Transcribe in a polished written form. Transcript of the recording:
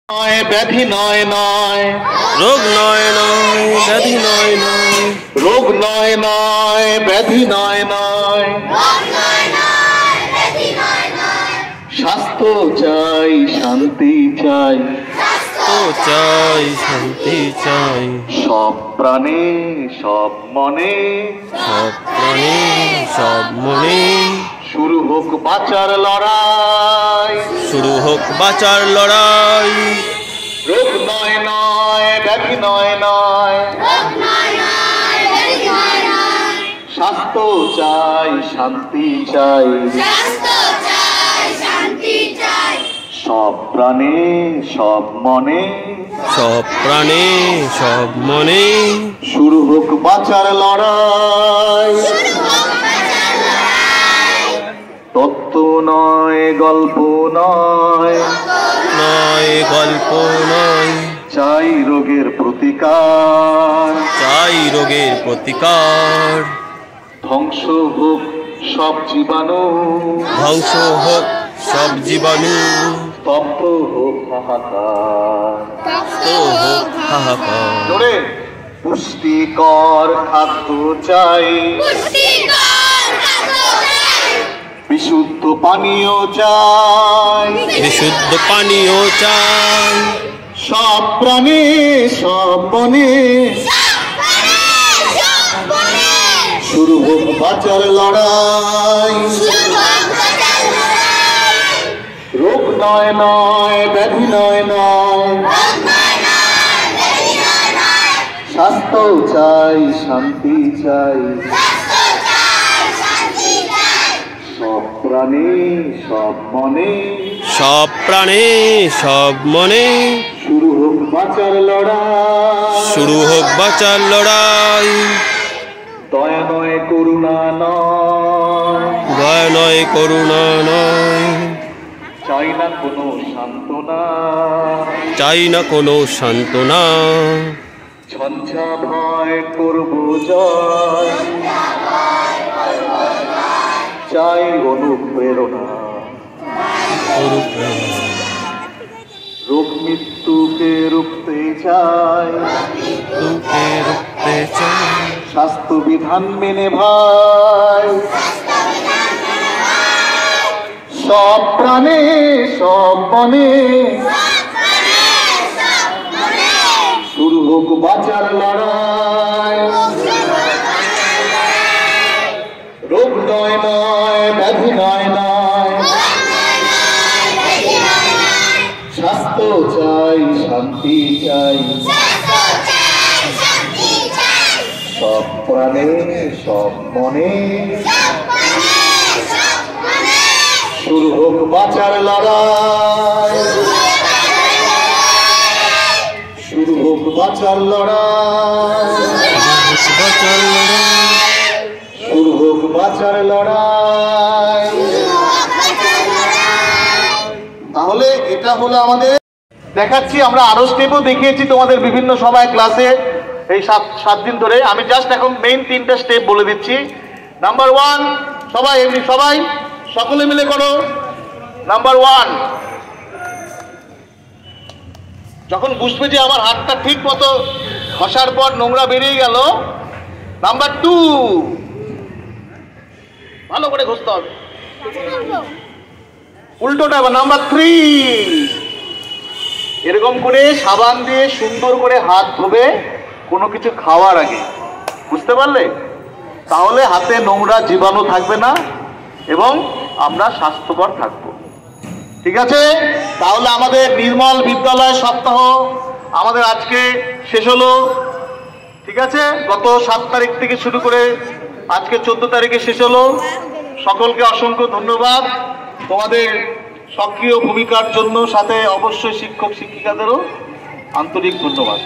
ব্যাধি নয় নয়, রোগ নয় নয়, ব্যাধি নয় নয়, রোগ নয় নয়, ব্যাধি নয় নয়, স্বাস্থ্য চাই, শান্তি চাই, তো চাই, শান্তি চাই, সব প্রাণে সব মনে, সব প্রাণী সব মনে। শুরু হোক বাঁচার লড়াই, শুরু হোক বাঁচার লড়াই। রোগ নয় নয়, ব্যাধি নয় নয়, স্বাস্থ্য চাই, শান্তি চাই, সব প্রাণে সব মনে, সব প্রাণে সব মনে। শুরু হোক বাঁচার লড়াই। তত্ত্ব নয়, গল্প নয়, নয় গল্প নয়, চাই রোগের প্রতিকার, চাই রোগের প্রতিকার। ধ্বংস হোক সব জীবাণু, ধ্বংস হোক সব জীবাণু, স্তব্ধ হোক হাহাকার। তো হোক হাহাকার। জোরে পুষ্টিকর খাদ্য চাই, বিশুদ্ধ পানীয় চাই, বিশুদ্ধ পানীয় চাই, সব প্রাণে সব বনে, শুরু হোক বাঁচার লড়াই। রোগ নয় নয়, ব্যাধি নয় নয়, স্বাস্থ্য চাই, শান্তি চাই, সব প্রাণে সব মনে, সব প্রাণে সব মনে। শুরু হোক বাঁচার লড়াই। শুরু হোক বাঁচার লড়াই। দয়া নয়, করুণা নয়, দয়া নয়, করুণা নয়, চাই না কোনো সান্ত্বনা, চাই না কোনো সান্ত্বনা, ঝঞ্ঝা ভয় করব জয়, চাই অনুপ্রেরণা। রোগ মৃত্যুকে রুখতে চাই, তোকে রুখতে চাই, স্বাস্থ্য বিধান মেনে ভাই, সব প্রাণে সব মনে, শুরু হোক বাঁচার লড়াই। রোগ নয় নয়, ব্যাধি নয় নয়, স্বাস্থ্য চাই, শান্তি চাই, সব প্রাণে সব মনে, শুরু হোক বাঁচার লড়াই। শুরু হোক বাঁচার লড়াই, বাঁচার লড়াই। শুরু হোক বাঁচার লড়াই। তাহলে এটা হলো আমাদের, দেখাচ্ছি আমরা আরো স্টেপও দেখিয়েছি তোমাদের বিভিন্ন সবাই ক্লাসে এই সাত দিন ধরে। আমি জাস্ট এখন মেইন 3টা স্টেপ বলে দিচ্ছি। নাম্বার 1, সবাই এমনি সবাই সকলে মিলে করো। নাম্বার 1, যখন বুঝবে যে আমার হাতটা ঠিক মতো ঘষার পর নোংরা বেরিয়ে গেল। নাম্বার 2, ভালো করে ঘষতে হবে, উল্টোটা। নাম্বার 3, এরকম করে সাবান দিয়ে সুন্দর করে হাত ধোবে কোনো কিছু খাওয়ার আগে, বুঝতে পারলে? তাহলে হাতে নোংরা জীবাণু থাকবে না এবং আমরা স্বাস্থ্যকর থাকবো। ঠিক আছে? তাহলে আমাদের নির্মল বিদ্যালয় সপ্তাহ আমাদের আজকে শেষ হলো। ঠিক আছে? গত 7 তারিখ থেকে শুরু করে আজকে 14 তারিখে শেষ হলো। সকলকে অসংখ্য ধন্যবাদ তোমাদের সক্রিয় ভূমিকার জন্য, সাথে অবশ্যই শিক্ষক শিক্ষিকাদেরও আন্তরিক ধন্যবাদ।